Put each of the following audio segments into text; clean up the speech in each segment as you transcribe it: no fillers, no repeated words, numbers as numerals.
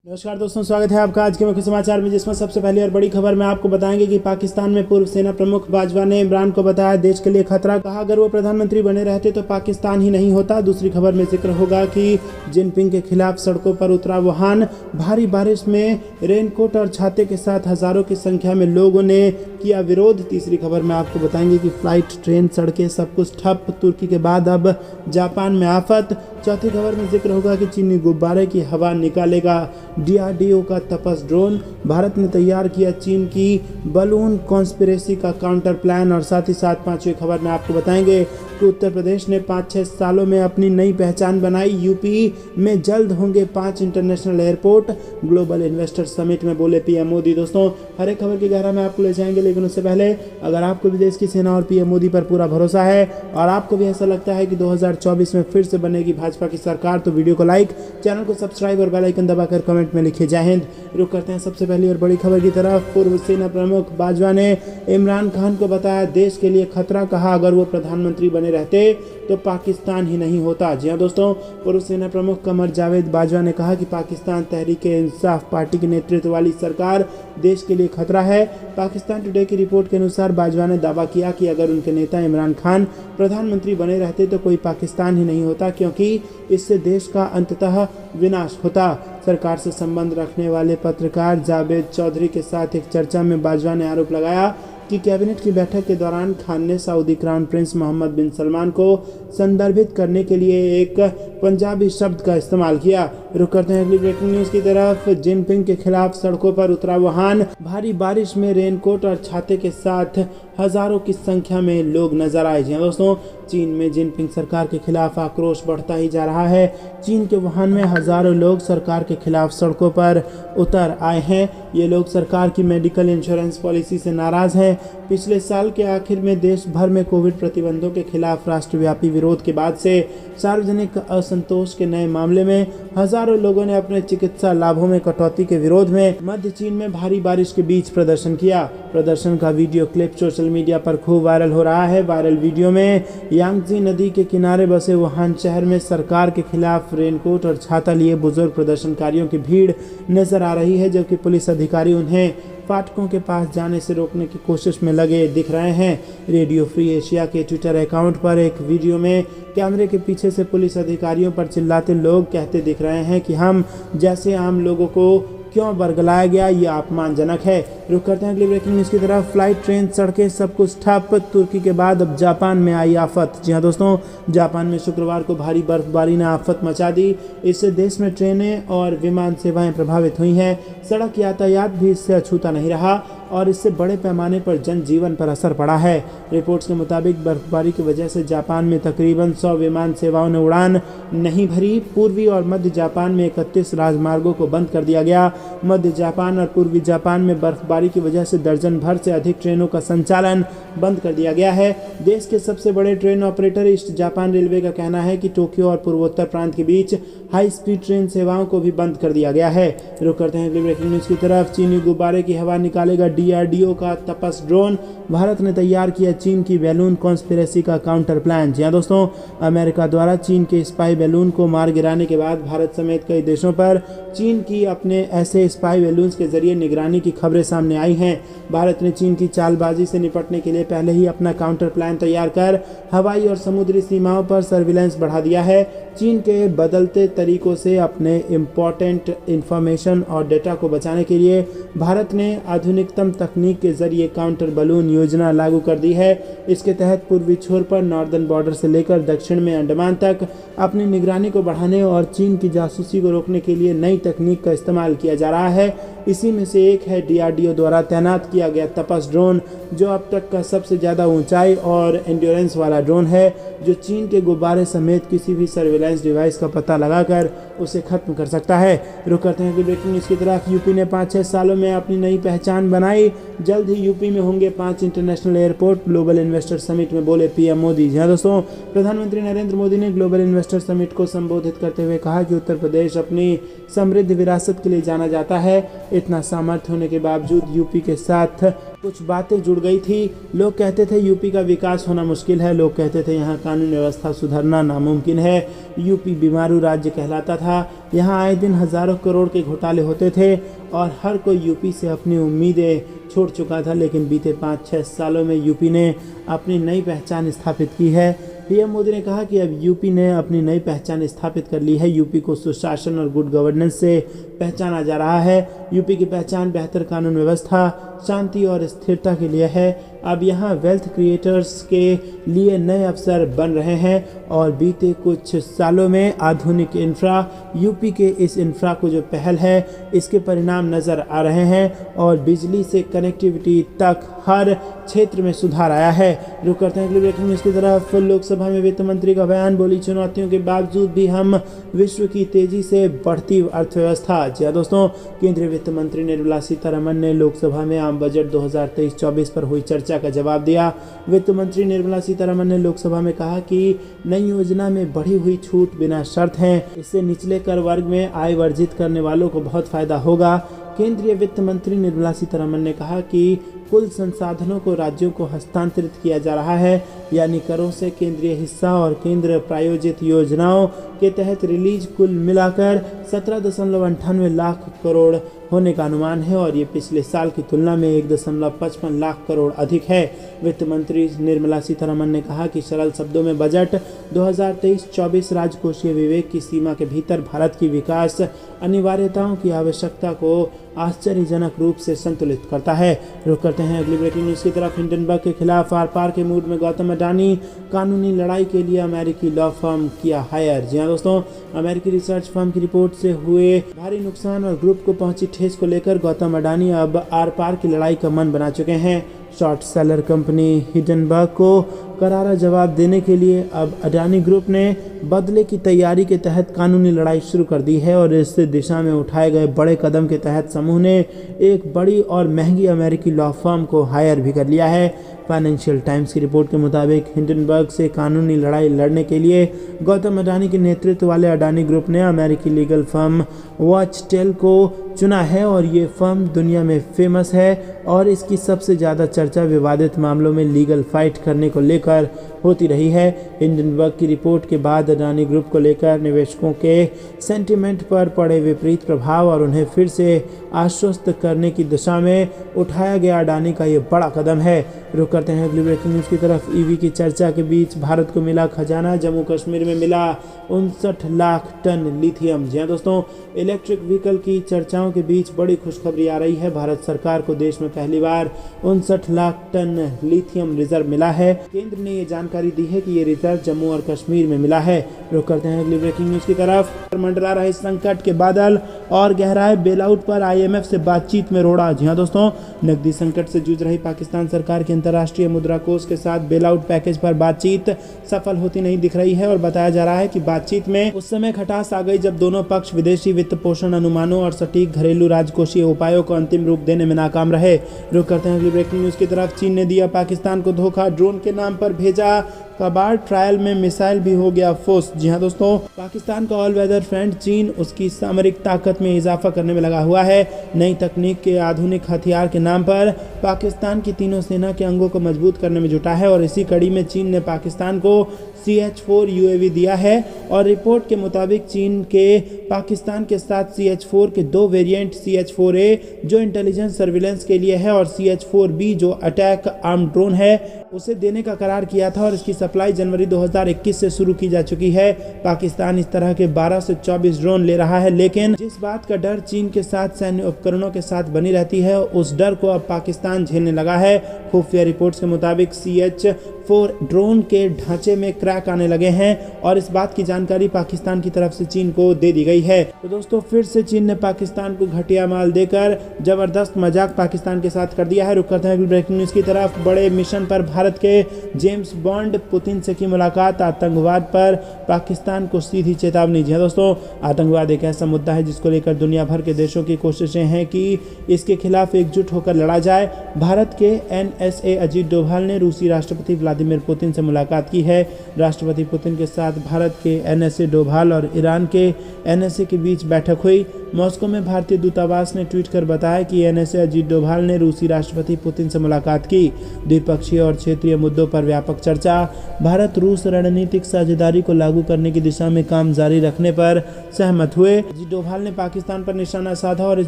नमस्कार दोस्तों, स्वागत है आपका आज के मुख्य समाचार में, जिसमें सबसे पहली और बड़ी खबर में आपको बताएंगे कि पाकिस्तान में पूर्व सेना प्रमुख बाजवा ने इमरान को बताया देश के लिए खतरा। कहा अगर वो प्रधानमंत्री बने रहते तो पाकिस्तान ही नहीं होता। दूसरी खबर में जिक्र होगा कि जिनपिंग के खिलाफ सड़कों पर उतरा वुहान। भारी बारिश में रेनकोट और छाते के साथ हजारों की संख्या में लोगों ने किया विरोध। तीसरी खबर में आपको बताएंगे कि फ्लाइट, ट्रेन, सड़कें सब कुछ ठप। तुर्की के बाद अब जापान में आफत। चौथी खबर में जिक्र होगा कि चीनी गुब्बारे की हवा निकालेगा डीआरडीओ का तपस ड्रोन। भारत ने तैयार किया चीन की बलून कॉन्स्पिरेसी का काउंटर प्लान। और साथ ही साथ पांचवी खबर में आपको बताएंगे कि उत्तर प्रदेश ने 5-6 सालों में अपनी नई पहचान बनाई। यूपी में जल्द होंगे 5 international airport. Global investor summit में बोले पीएम मोदी। दोस्तों, हर एक खबर की गहरा में आपको ले जाएंगे, लेकिन उससे पहले अगर आपको भी देश की सेना और पीएम मोदी पर पूरा भरोसा है और आपको भी ऐसा लगता है कि 2024 में फिर से बनेगी भाजपा की सरकार, तो वीडियो को लाइक, चैनल को सब्सक्राइब और बेल आइकन दबाकर कमेंट में लिखिए जय हिंद। रुक करते हैं सबसे पहली और बड़ी खबर की तरफ। पूर्व सेना प्रमुख बाजवा ने इमरान खान को बताया देश के लिए खतरा। कहा अगर वो प्रधानमंत्री बने रहते तो पाकिस्तान ही नहीं होता। जी हां दोस्तों, पूर्व सेना प्रमुख कमर जावेद बाजवा ने कहा कि पाकिस्तान तहरीक-ए-इंसाफ पार्टी के नेतृत्व वाली सरकार देश के लिए खतरा है। पाकिस्तान टुडे की रिपोर्ट के अनुसार बाजवा ने दावा किया कि अगर उनके नेता इमरान खान प्रधानमंत्री बने रहते तो कोई पाकिस्तान ही नहीं होता, क्योंकि इससे देश का अंततः विनाश होता। सरकार से संबंध रखने वाले पत्रकार जावेद चौधरी के साथ एक चर्चा में बाजवा ने आरोप लगाया कि कैबिनेट की बैठक के दौरान खान ने सऊदी क्राउन प्रिंस मोहम्मद बिन सलमान को संदर्भित करने के लिए एक पंजाबी शब्द का इस्तेमाल किया। रुक करते हैं अगली ब्रेकिंग न्यूज की तरफ। जिनपिंग के खिलाफ सड़कों पर उतरा वुहान। भारी बारिश में रेनकोट और छाते के साथ हजारों की संख्या में लोग नजर आए। जी दोस्तों, चीन में जिनपिंग सरकार के खिलाफ आक्रोश बढ़ता ही जा रहा है। चीन के वुहान में हजारों लोग सरकार के खिलाफ सड़कों पर उतर आए हैं। ये लोग सरकार की मेडिकल इंश्योरेंस पॉलिसी से नाराज हैं। पिछले साल के आखिर में देश भर में कोविड प्रतिबंधों के खिलाफ राष्ट्रव्यापी विरोध के बाद से सार्वजनिक असंतोष के नए मामले में हजारों लोगों ने अपने चिकित्सा लाभों में कटौती के विरोध में मध्य चीन में भारी बारिश के बीच प्रदर्शन किया। प्रदर्शन का वीडियो क्लिप सोशल मीडिया पर खूब वायरल हो रहा है। वायरल वीडियो में यांगजी नदी के किनारे बसे वुहान शहर में सरकार के खिलाफ रेनकोट और छाता लिए बुजुर्ग प्रदर्शनकारियों की भीड़ नजर आ रही है, जबकि पुलिस अधिकारी उन्हें फाटकों के पास जाने से रोकने की कोशिश में लगे दिख रहे हैं। रेडियो फ्री एशिया के ट्विटर अकाउंट पर एक वीडियो में कैमरे के पीछे से पुलिस अधिकारियों पर चिल्लाते लोग कहते दिख रहे हैं कि हम जैसे आम लोगों को क्यों बरगलाया गया, ये अपमानजनक है। रुक करते हैं अगली ब्रेकिंग न्यूज की तरफ। फ्लाइट, ट्रेन, सड़कें सब कुछ ठप। तुर्की के बाद अब जापान में आई आफत। जी हाँ दोस्तों, जापान में शुक्रवार को भारी बर्फबारी ने आफत मचा दी। इससे देश में ट्रेनें और विमान सेवाएं प्रभावित हुई हैं। सड़क यातायात भी इससे अछूता नहीं रहा और इससे बड़े पैमाने पर जनजीवन पर असर पड़ा है। रिपोर्ट्स के मुताबिक बर्फबारी की वजह से जापान में तकरीबन 100 विमान सेवाओं ने उड़ान नहीं भरी। पूर्वी और मध्य जापान में 31 राजमार्गों को बंद कर दिया गया। मध्य जापान और पूर्वी जापान में बर्फबारी की वजह से दर्जन भर से अधिक ट्रेनों का संचालन बंद कर दिया गया है। देश के सबसे बड़े train operator east Japan railway का कहना है कि टोक्यो और पूर्वोत्तर प्रांत के बीच हाई स्पीड ट्रेन सेवाओं को भी बंद कर दिया गया है। रुक करते हैं अगली ब्रेकिंग न्यूज की तरफ। चीनी गुब्बारे की हवा निकालेगा डीआरडीओ का तपस ड्रोन। भारत ने तैयार किया चीन की बैलून कॉन्स्पिरेसी का काउंटर प्लान। जी दोस्तों, अमेरिका द्वारा चीन के स्पाई बैलून को मार गिराने के बाद भारत समेत कई देशों पर चीन की अपने ऐसे स्पाई बैलून्स के जरिए निगरानी की खबरें सामने आई हैं। भारत ने चीन की चालबाजी से निपटने के लिए पहले ही अपना काउंटर प्लान तैयार कर हवाई और समुद्री सीमाओं पर सर्विलांस बढ़ा दिया है। चीन के बदलते तरीकों से अपने इम्पोर्टेंट इंफॉर्मेशन और डेटा को बचाने के लिए भारत ने आधुनिकतम तकनीक के जरिए काउंटर बलून योजना लागू कर दी है। इसके तहत पूर्वी छोर पर नॉर्दर्न बॉर्डर से लेकर दक्षिण में अंडमान तक अपनी निगरानी को बढ़ाने और चीन की जासूसी को रोकने के लिए नई तकनीक का इस्तेमाल किया जा रहा है। इसी में से एक है डीआरडीओ द्वारा तैनात किया गया तपस ड्रोन, जो अब तक का सबसे ज़्यादा ऊंचाई और एंड्योरेंस वाला ड्रोन है, जो चीन के गुब्बारे समेत किसी भी सर्विलांस डिवाइस का पता लगाकर उसे खत्म कर सकता है। रुक करते हैं कि ब्रेकिंग न्यूज़ की तरफ। यूपी ने 5-6 सालों में अपनी नई पहचान बनाई। जल्द ही यूपी में होंगे 5 international airport. Global investor summit में बोले पीएम मोदी। जी हाँ दोस्तों, प्रधानमंत्री नरेंद्र मोदी ने ग्लोबल इन्वेस्टर समिट को संबोधित करते हुए कहा कि उत्तर प्रदेश अपनी समृद्ध विरासत के लिए जाना जाता है। इतना सामर्थ्य होने के बावजूद यूपी के साथ कुछ बातें जुड़ गई थी। लोग कहते थे यूपी का विकास होना मुश्किल है, लोग कहते थे यहाँ कानून व्यवस्था सुधरना नामुमकिन है, यूपी बीमारू राज्य कहलाता था, यहाँ आए दिन हज़ारों करोड़ के घोटाले होते थे और हर कोई यूपी से अपनी उम्मीदें छोड़ चुका था। लेकिन बीते 5-6 सालों में यूपी ने अपनी नई पहचान स्थापित की है। पीएम मोदी ने कहा कि अब यूपी ने अपनी नई पहचान स्थापित कर ली है। यूपी को सुशासन और गुड गवर्नेंस से पहचाना जा रहा है। यूपी की पहचान बेहतर कानून व्यवस्था, शांति और स्थिरता के लिए है। अब यहाँ वेल्थ क्रिएटर्स के लिए नए अवसर बन रहे हैं और बीते कुछ सालों में आधुनिक इंफ्रा, यूपी के इस इंफ्रा को जो पहल है इसके परिणाम नज़र आ रहे हैं और बिजली से कनेक्टिविटी तक हर क्षेत्र में सुधार आया है। रुक करते हैं अगली ब्रेकिंग न्यूज़ की तरफ। लोकसभा में वित्त मंत्री का बयान, बोली चुनौतियों के बावजूद भी हम विश्व की तेजी से बढ़ती अर्थव्यवस्था। जी हाँ दोस्तों, केंद्रीय वित्त मंत्री निर्मला सीतारमण ने लोकसभा में आम बजट 2023-24 पर हुई चर्चा का जवाब दिया। वित्त मंत्री निर्मला सीतारमण ने लोकसभा में कहा कि नई योजना में बढ़ी हुई छूट बिना शर्त है, इससे निचले कर वर्ग में आय वर्जित करने वालों को बहुत फायदा होगा। केंद्रीय वित्त मंत्री निर्मला सीतारमण ने कहा कि कुल संसाधनों को राज्यों को हस्तांतरित किया जा रहा है, यानी करों से केंद्रीय हिस्सा और केंद्र प्रायोजित योजनाओं के तहत रिलीज कुल मिलाकर 17.98 लाख करोड़ होने का अनुमान है और ये पिछले साल की तुलना में 1.55 लाख करोड़ अधिक है। वित्त मंत्री निर्मला सीतारमण ने कहा कि सरल शब्दों में बजट 2023-24 राजकोषीय विवेक की सीमा के भीतर भारत की विकास अनिवार्यताओं की आवश्यकता को आश्चर्यजनक रूप से संतुलित करता है। रुक करते हैं अगली ब्रेकिंग न्यूज़ की तरफ। हिंडनबर्ग के खिलाफ आर पार के मूड में गौतम अडानी, कानूनी लड़ाई के लिए अमेरिकी लॉ फर्म किया हायर। जी हाँ दोस्तों, अमेरिकी रिसर्च फर्म की रिपोर्ट से हुए भारी नुकसान और ग्रुप को पहुंची ठेस को लेकर गौतम अडानी अब आर पार की लड़ाई का मन बना चुके हैं। शॉर्ट सेलर कंपनी हिंडनबर्ग को करारा जवाब देने के लिए अब अडानी ग्रुप ने बदले की तैयारी के तहत कानूनी लड़ाई शुरू कर दी है और इस दिशा में उठाए गए बड़े कदम के तहत समूह ने एक बड़ी और महंगी अमेरिकी लॉ फर्म को हायर भी कर लिया है। फाइनेंशियल टाइम्स की रिपोर्ट के मुताबिक हिंडनबर्ग से कानूनी लड़ाई लड़ने के लिए गौतम अडानी के नेतृत्व वाले अडानी ग्रुप ने अमेरिकी लीगल फर्म वॉचटेल को चुना है और ये फर्म दुनिया में फेमस है और इसकी सबसे ज़्यादा चर्चा विवादित मामलों में लीगल फाइट करने को लेकर होती रही है। हिंडनबर्ग की रिपोर्ट के बाद अडानी ग्रुप को लेकर निवेशकों के सेंटिमेंट पर पड़े विपरीत प्रभाव और उन्हें फिर से आश्वस्त करने की दिशा में उठाया गया अडानी का ये बड़ा कदम है। रुक करते हैं अगली ब्रेकिंग न्यूज़ की तरफ। ईवी की चर्चा के बीच भारत को मिला खजाना, जम्मू कश्मीर में मिला 59 लाख टन लिथियम। जी हाँ दोस्तों, इलेक्ट्रिक व्हीकल की चर्चाओं के बीच बड़ी खुशखबरी आ रही है। भारत सरकार को देश में पहली बार 59 लाख टन लिथियम रिजर्व मिला है। केंद्र ने ये जानकारी दी है कि ये रिजर्व जम्मू और कश्मीर में मिला है। रुक करते हैं अगली ब्रेकिंग न्यूज़ की तरफ। मंडरा रहे संकट के बादल और गहराए, बेल आउट पर IMF से बातचीत में रोड़ा। जी हाँ दोस्तों, नकदी संकट से जूझ रही पाकिस्तान सरकार की अंतर्राष्ट्रीय मुद्रा कोष के साथ बेल आउट पैकेज पर बातचीत सफल होती नहीं दिख रही है और बताया जा रहा है कि बातचीत में उस समय खटास आ गई जब दोनों पक्ष विदेशी वित्त पोषण अनुमानों और सटीक घरेलू राजकोषीय उपायों को अंतिम रूप देने में नाकाम रहे। रुक करते हैं अगली ब्रेकिंग न्यूज़ की तरफ। चीन ने दिया पाकिस्तान को धोखा, ड्रोन के नाम पर भेजा कबाड़, ट्रायल में मिसाइल भी हो गया फुस। जी हाँ दोस्तों, पाकिस्तान का ऑल वेदर फ्रेंड चीन उसकी सामरिक ताकत में इजाफा करने में लगा हुआ है। नई तकनीक के आधुनिक हथियार के नाम पर पाकिस्तान की तीनों सेना के अंगों को मजबूत करने में जुटा है और इसी कड़ी में चीन ने पाकिस्तान को CH-4 UAV दिया है और रिपोर्ट के मुताबिक चीन के पाकिस्तान के साथ CH-4 के 2 वेरिएंट, CH-4A जो इंटेलिजेंस सर्विलेंस के लिए है और CH-4B जो अटैक आर्म ड्रोन है, उसे देने का करार किया था और इसकी सप्लाई जनवरी 2021 से शुरू की जा चुकी है। पाकिस्तान इस तरह के 12 से 24 ड्रोन ले रहा है, लेकिन जिस बात का डर चीन के साथ सैन्य उपकरणों के साथ बनी रहती है, उस डर को अब पाकिस्तान झेलने लगा है। खुफिया रिपोर्ट्स के मुताबिक CH-4 ड्रोन के ढांचे में क्रैक आने लगे हैं और इस बात की जानकारी पाकिस्तान की तरफ से चीन को दे दी गई है। तो दोस्तों, फिर से चीन ने पाकिस्तान को घटिया माल देकर जबरदस्त मजाक पाकिस्तान के साथ कर दिया है। रुक करते हैं ब्रेकिंग न्यूज़ की तरफ। बड़े मिशन पर भारत के जेम्स बॉन्ड पुतिन से की मुलाकात, आतंकवाद पर पाकिस्तान को सीधी चेतावनी। जी दोस्तों, आतंकवाद एक ऐसा मुद्दा है जिसको लेकर दुनिया भर के देशों की कोशिशें हैं कि इसके खिलाफ एकजुट होकर लड़ा जाए। भारत के NSA अजीत डोभाल ने रूसी राष्ट्रपति व्लादिमीर पुतिन से मुलाकात की है। राष्ट्रपति पुतिन के साथ भारत के NSA डोभाल और ईरान के NSA के बीच बैठक हुई। मॉस्को में भारतीय दूतावास ने ट्वीट कर बताया कि एनएसए अजीत डोभाल ने रूसी राष्ट्रपति पुतिन से मुलाकात की। द्विपक्षीय और क्षेत्रीय मुद्दों पर व्यापक चर्चा। भारत रूस रणनीतिक साझेदारी को लागू करने की दिशा में काम जारी रखने पर सहमत हुए। अजीत डोभाल ने पाकिस्तान पर निशाना साधा और इस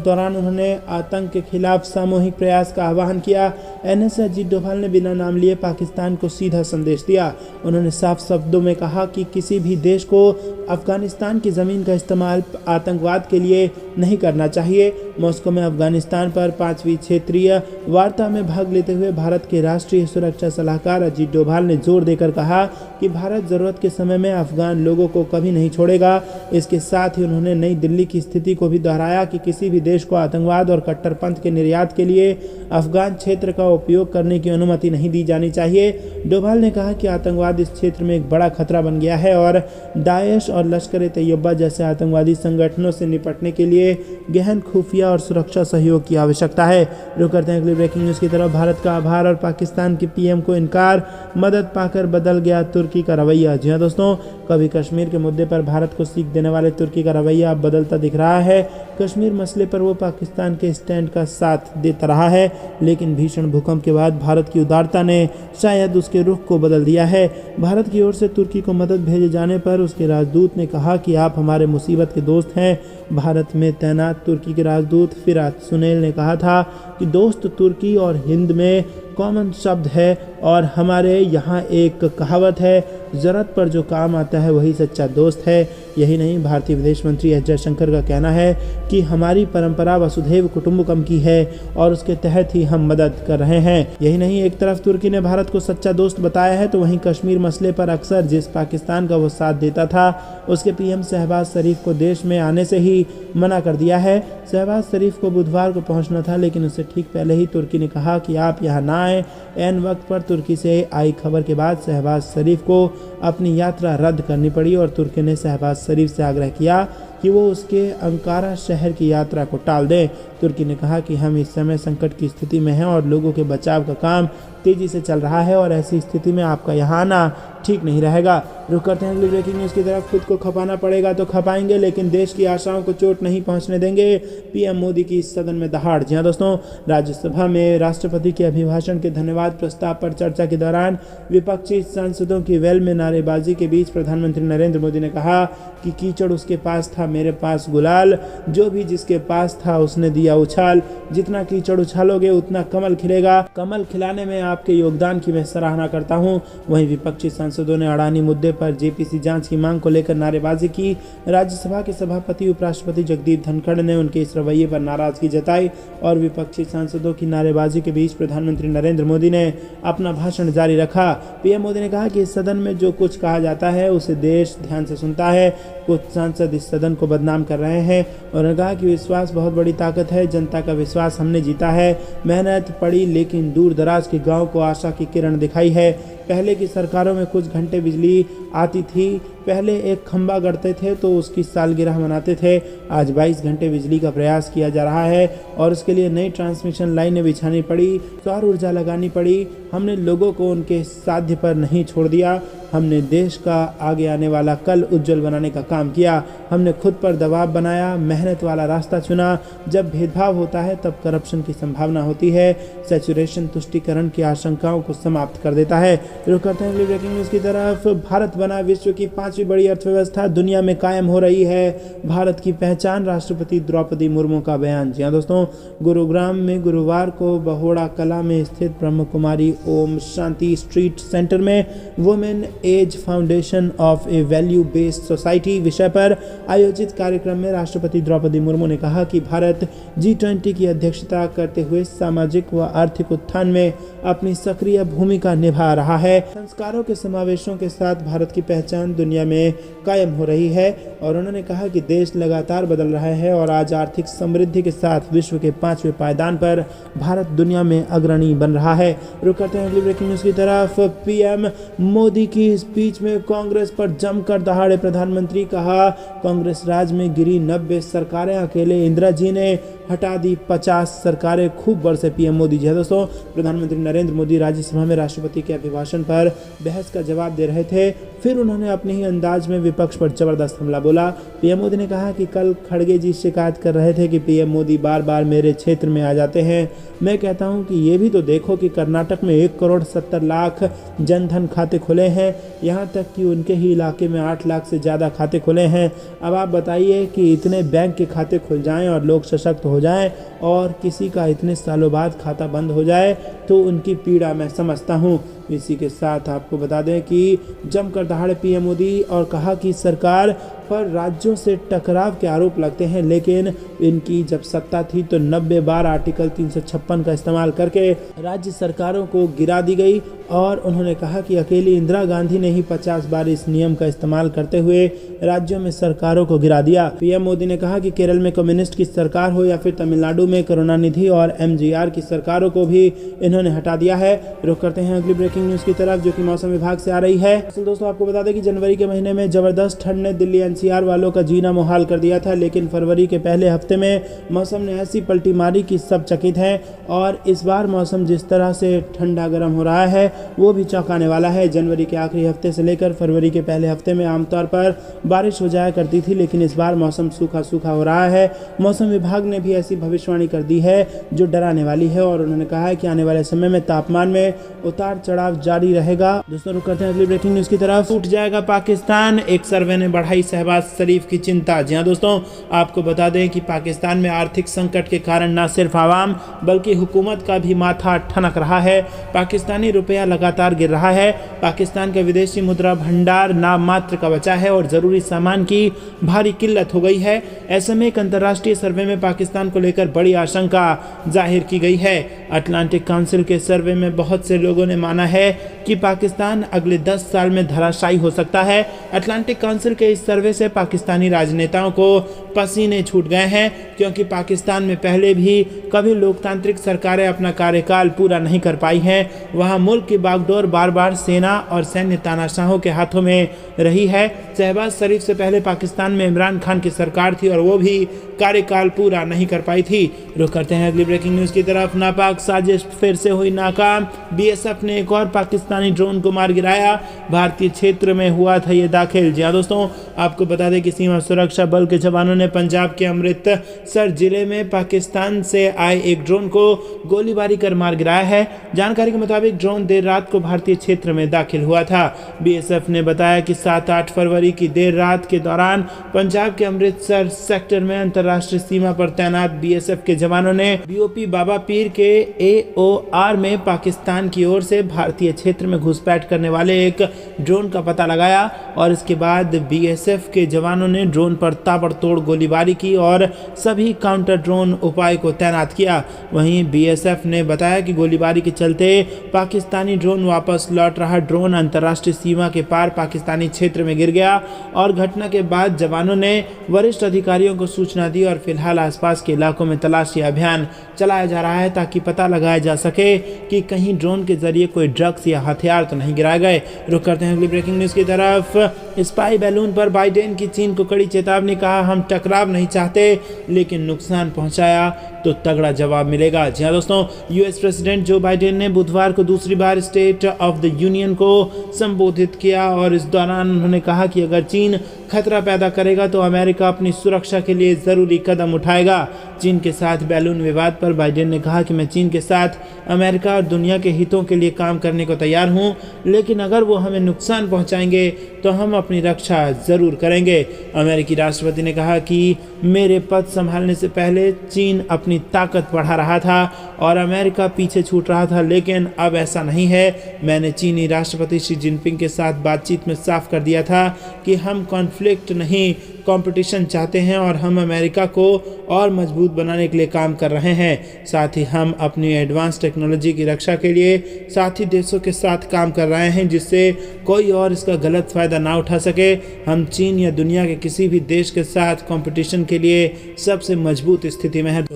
दौरान उन्होंने आतंक के खिलाफ सामूहिक प्रयास का आह्वान किया। एनएसए अजीत डोभाल ने बिना नाम लिए पाकिस्तान को सीधा संदेश दिया। उन्होंने साफ शब्दों में कहा कि किसी भी देश को अफगानिस्तान की ज़मीन का इस्तेमाल आतंकवाद के लिए नहीं करना चाहिए। मॉस्को में अफगानिस्तान पर 5वीं क्षेत्रीय वार्ता में भाग लेते हुए भारत के राष्ट्रीय सुरक्षा सलाहकार अजीत डोभाल ने जोर देकर कहा कि भारत ज़रूरत के समय में अफगान लोगों को कभी नहीं छोड़ेगा। इसके साथ ही उन्होंने नई दिल्ली की स्थिति को भी दोहराया कि किसी भी देश को आतंकवाद और कट्टरपंथ के निर्यात के लिए अफगान क्षेत्र का उपयोग करने की अनुमति नहीं दी जानी चाहिए। डोभाल ने कहा कि आतंकवाद इस क्षेत्र में एक बड़ा खतरा बन गया है और दाएश और लश्कर-ए-तैयबा जैसे आतंकवादी संगठनों से निपटने के लिए गहन खुफिया और सुरक्षा सहयोग की आवश्यकता है। रुक करते हैं अगली ब्रेकिंग न्यूज़ की तरफ। भारत का आभार और पाकिस्तान के पीएम को इनकार, मदद पाकर बदल गया तुर्की का रवैया। जी हाँ दोस्तों, कभी कश्मीर के मुद्दे पर भारत को सीख देने वाले तुर्की का रवैया अब बदलता दिख रहा है। कश्मीर मसले पर वो पाकिस्तान के स्टैंड का साथ देता रहा है, लेकिन भीषण भूकंप के बाद भारत की उदारता ने शायद उसके रुख को बदल दिया है। भारत की ओर से तुर्की को मदद भेजे जाने पर उसके राजदूत ने कहा कि आप हमारे मुसीबत के दोस्त हैं। भारत में तैनात तुर्की के राजदूत फिरात सुनेल ने कहा था कि दोस्त तुर्की और हिंद में कॉमन शब्द है और हमारे यहाँ एक कहावत है, ज़रूरत पर जो काम आता है वही सच्चा दोस्त है। यही नहीं, भारतीय विदेश मंत्री एस जयशंकर का कहना है कि हमारी परंपरा वसुधैव कुटुंबकम की है और उसके तहत ही हम मदद कर रहे हैं। यही नहीं, एक तरफ तुर्की ने भारत को सच्चा दोस्त बताया है तो वहीं कश्मीर मसले पर अक्सर जिस पाकिस्तान का वो साथ देता था उसके पीएम शहबाज शरीफ को देश में आने से ही मना कर दिया है। शहबाज शरीफ को बुधवार को पहुंचना था, लेकिन उससे ठीक पहले ही तुर्की ने कहा कि आप यहाँ ना आए। ऐन वक्त पर तुर्की से आई खबर के बाद शहबाज शरीफ को अपनी यात्रा रद्द करनी पड़ी और तुर्की ने शहबाज शरीफ से आग्रह किया कि वो उसके अंकारा शहर की यात्रा को टाल दें। तुर्की ने कहा कि हम इस समय संकट की स्थिति में हैं और लोगों के बचाव का काम तेजी से चल रहा है और ऐसी स्थिति में आपका यहाँ आना ठीक नहीं रहेगा। रुक करते हैं अगली ब्रेकिंग न्यूज़ की तरफ। खुद को खपाना पड़ेगा तो खपाएंगे, लेकिन देश की आशाओं को चोट नहीं पहुंचने देंगे, पीएम मोदी की सदन में दहाड़। जी हाँ दोस्तों, राज्यसभा में राष्ट्रपति के अभिभाषण के धन्यवाद प्रस्ताव पर चर्चा के दौरान विपक्षी सांसदों की वेल में नारेबाजी के बीच प्रधानमंत्री नरेंद्र मोदी ने कहा कि कीचड़ उसके पास था, मेरे पास गुलाल, जो भी जिसके पास था उसने दिया उछाल। जितना कीचड़ उछालोगे उतना कमल खिलेगा। कमल खिलाने में आपके योगदान की मैं सराहना करता हूं। वहीं विपक्षी सांसदों ने अडानी मुद्दे पर जेपीसी जांच की मांग को लेकर नारेबाजी की। राज्यसभा के सभापति उपराष्ट्रपति जगदीप धनखड़ ने उनके इस रवैये पर नाराजगी जताई और विपक्षी सांसदों की नारेबाजी के बीच प्रधानमंत्री नरेंद्र मोदी ने अपना भाषण जारी रखा। पीएम मोदी ने कहा कि इस सदन में जो कुछ कहा जाता है उसे देश ध्यान से सुनता है। कुछ सांसद इस सदन को बदनाम कर रहे हैं और उन्होंने कहा कि विश्वास बहुत बड़ी ताकत है, जनता का विश्वास हमने जीता है। मेहनत पड़ी, लेकिन दूर दराज के गांव को आशा की किरण दिखाई है। पहले की सरकारों में कुछ घंटे बिजली आती थी, पहले एक खंबा गढ़ते थे तो उसकी सालगिरह मनाते थे। आज 22 घंटे बिजली का प्रयास किया जा रहा है और उसके लिए नई ट्रांसमिशन लाइनें बिछानी पड़ी, सौर ऊर्जा लगानी पड़ी। हमने लोगों को उनके साध्य पर नहीं छोड़ दिया। हमने देश का आगे आने वाला कल उज्जवल बनाने का काम किया। हमने खुद पर दबाव बनाया, मेहनत वाला रास्ता चुना। जब भेदभाव होता है तब करप्शन की संभावना होती है। सैचुरेशन तुष्टीकरण की आशंकाओं को समाप्त कर देता है। रुक करते हैं अगली ब्रेकिंग न्यूज़ की तरफ। भारत बना विश्व की 5वीं बड़ी अर्थव्यवस्था दुनिया में कायम हो रही है, भारत की पहचान, राष्ट्रपति द्रौपदी मुर्मू का बयान। जी हाँ दोस्तों, गुरुग्राम में गुरुवार को बहोड़ा कला में स्थित ब्रह्म कुमारी ओम शांति स्ट्रीट सेंटर में women as foundation of a value based society विषय पर आयोजित कार्यक्रम में राष्ट्रपति द्रौपदी मुर्मू ने कहा कि भारत G20 की अध्यक्षता करते हुए सामाजिक व आर्थिक उत्थान में अपनी सक्रिय भूमिका निभा रहा है। संस्कारों के समावेशों के साथ भारत की पहचान दुनिया में कायम हो रही है और उन्होंने कहा कि देश लगातार बदल रहा है और आज आर्थिक समृद्धि के साथ विश्व के 5वें पायदान पर भारत दुनिया में अग्रणी बन रहा है। रुक करते हैं अगली ब्रेकिंग न्यूज़ की तरफ। पीएम मोदी की स्पीच में कांग्रेस पर जमकर दहाड़े प्रधानमंत्री। कहा, कांग्रेस राज में गिरी 90 सरकारें अकेले इंदिरा जी ने हटा दी 50 सरकारें, खूब बरसे पीएम मोदी। जी हाँ दोस्तों, प्रधानमंत्री नरेंद्र मोदी राज्यसभा में राष्ट्रपति के अभिभाषण पर बहस का जवाब दे रहे थे। फिर उन्होंने अपने ही अंदाज में विपक्ष पर जबरदस्त हमला बोला। पीएम मोदी ने कहा कि कल खड़गे जी शिकायत कर रहे थे कि पीएम मोदी बार बार मेरे क्षेत्र में आ जाते हैं। मैं कहता हूं कि ये भी तो देखो कि कर्नाटक में 1,70,00,000 जनधन खाते खुले हैं, यहां तक कि उनके ही इलाके में 8 लाख से ज़्यादा खाते खुले हैं। अब आप बताइए कि इतने बैंक के खाते खुल जाएं और लोग सशक्त हो जाएं और किसी का इतने सालों बाद खाता बंद हो जाए तो उनकी पीड़ा मैं समझता हूं। इसी के साथ आपको बता दें कि जमकर दहाड़े पीएम मोदी और कहा कि सरकार पर राज्यों से टकराव के आरोप लगते हैं, लेकिन इनकी जब सत्ता थी तो 90 बार आर्टिकल 356 का इस्तेमाल करके राज्य सरकारों को गिरा दी गई। और उन्होंने कहा कि अकेली इंदिरा गांधी ने ही 50 बार इस नियम का इस्तेमाल करते हुए राज्यों में सरकारों को गिरा दिया। पीएम मोदी ने कहा कि केरल में कम्युनिस्ट की सरकार हो या फिर तमिलनाडु में करुणानिधि और एमजीआर की सरकारों को भी इन्होंने हटा दिया है। रुक करते हैं अगली ब्रेकिंग न्यूज की तरफ, जो कि मौसम विभाग से आ रही है। दोस्तों, आपको बता दें कि जनवरी के महीने में जबरदस्त ठंड ने दिल्ली एनसीआर वालों का जीना मुहाल कर दिया था, लेकिन फरवरी के पहले हफ्ते में मौसम ने ऐसी पलटी मारी कि सब चकित हैं। और इस बार मौसम जिस तरह से ठंडा गर्म हो रहा है वो भी चौंकाने वाला है। जनवरी के आखिरी हफ्ते से लेकर फरवरी के पहले हफ्ते में आमतौर पर बारिश हो जाया करती थी, लेकिन इस बार मौसम सूखा सूखा हो रहा है। मौसम विभाग ने भी ऐसी भविष्यवाणी कर दी है जो डराने वाली है, और उन्होंने कहा है कि आने वाले समय में तापमान में उतार चढ़ाव जारी रहेगा। दोस्तों, रुक करते हैं अगली ब्रेकिंग न्यूज की तरफ। टूट जाएगा पाकिस्तान, एक सर्वे ने बढ़ाई शहबाज शरीफ की चिंता। जी हाँ दोस्तों, आपको बता दें कि पाकिस्तान में आर्थिक संकट के कारण न सिर्फ आवाम बल्कि हुकूमत का भी माथा ठनक रहा है। पाकिस्तानी रुपया लगातार गिर रहा है। पाकिस्तान का विदेशी मुद्रा भंडार नाम मात्र का बचा है और जरूरी सामान की भारी किल्लत हो गई है। ऐसे में एक अंतर्राष्ट्रीय सर्वे में पाकिस्तान को लेकर बड़ी आशंका जाहिर की गई है। अटलांटिक काउंसिल के सर्वे में बहुत से लोगों ने माना है कि पाकिस्तान अगले 10 साल में धराशायी हो सकता है। अटलांटिक काउंसिल के इस सर्वे से पाकिस्तानी राजनेताओं को पसीने छूट गए हैं, क्योंकि पाकिस्तान में पहले भी कभी लोकतांत्रिक सरकारें अपना कार्यकाल पूरा नहीं कर पाई हैं। वहां मुल्क की बागडोर बार बार सेना और सैन्य तानाशाहों के हाथों में रही है। शहबाज शरीफ से पहले पाकिस्तान में इमरान खान की सरकार थी और वो भी कार्यकाल पूरा नहीं कर पाई थी। रुक करते हैं अगली ब्रेकिंग न्यूज की तरफ। नापाक साजिश फिर से हुई नाकाम, बीएसएफ ने एक और पाकिस्तानी ड्रोन को मार गिराया। भारतीय क्षेत्र में हुआ था ये दाखिल। जी हाँ दोस्तों, आपको बता दें कि सीमा सुरक्षा बल के जवानों ने पंजाब के अमृतसर जिले में पाकिस्तान से आए एक ड्रोन को गोलीबारी कर मार गिराया है। जानकारी के मुताबिक ड्रोन देर रात को भारतीय क्षेत्र में दाखिल हुआ था। बीएसएफ ने बताया कि 7-8 फरवरी की देर रात के दौरान पंजाब के अमृतसर सेक्टर में अंतर्राष्ट्रीय सीमा पर तैनात बीएसएफ के जवानों ने बीओपी बाबा पीर के एओआर में पाकिस्तान की ओर से भारतीय क्षेत्र में घुसपैठ करने वाले एक ड्रोन का पता लगाया और इसके बाद बीएसएफ के जवानों ने ड्रोन पर ताबड़तोड़ गोलीबारी की और सभी काउंटर ड्रोन उपाय को तैनात किया। वहीं बीएसएफ ने बताया कि गोलीबारी के चलते पाकिस्तानी ड्रोन वापस लौट रहा ड्रोन अंतर्राष्ट्रीय सीमा के पार पाकिस्तानी क्षेत्र में गिर गया और घटना के बाद जवानों ने वरिष्ठ अधिकारियों को सूचना दी और फिलहाल आसपास के इलाकों में तलाशी अभियान चलाया जा रहा है ताकि पता लगाया जा सके कि कहीं ड्रोन के जरिए कोई ड्रग्स या हथियार तो नहीं गिराए गए। रुक करते हैं अगली ब्रेकिंग न्यूज की तरफ। स्पाई बैलून पर बाइडेन की चीन को कड़ी चेतावनी, कहा हम टकराव नहीं चाहते लेकिन नुकसान पहुंचाया तो तगड़ा जवाब मिलेगा। जी हाँ दोस्तों, यूएस प्रेसिडेंट जो बाइडेन ने बुधवार को दूसरी बार स्टेट ऑफ द यूनियन को संबोधित किया और इस दौरान उन्होंने कहा कि अगर चीन खतरा पैदा करेगा तो अमेरिका अपनी सुरक्षा के लिए जरूरी कदम उठाएगा। चीन के साथ बैलून विवाद पर बाइडेन ने कहा कि मैं चीन के साथ अमेरिका और दुनिया के हितों के लिए काम करने को तैयार हूं, लेकिन अगर वो हमें नुकसान पहुंचाएंगे तो हम अपनी रक्षा जरूर करेंगे। अमेरिकी राष्ट्रपति ने कहा कि मेरे पद संभालने से पहले चीन अपनी ताकत बढ़ा रहा था और अमेरिका पीछे छूट रहा था, लेकिन अब ऐसा नहीं है। मैंने चीनी राष्ट्रपति शी जिनपिंग के साथ बातचीत में साफ कर दिया था कि हम कॉन्फ्लिक्ट नहीं कंपटीशन चाहते हैं और हम अमेरिका को और मजबूत बनाने के लिए काम कर रहे हैं। साथ ही हम अपनी एडवांस टेक्नोलॉजी की रक्षा के लिए साथी देशों के साथ काम कर रहे हैं जिससे कोई और इसका गलत फ़ायदा ना उठा सके। हम चीन या दुनिया के किसी भी देश के साथ कंपटीशन के लिए सबसे मजबूत स्थिति में हैं।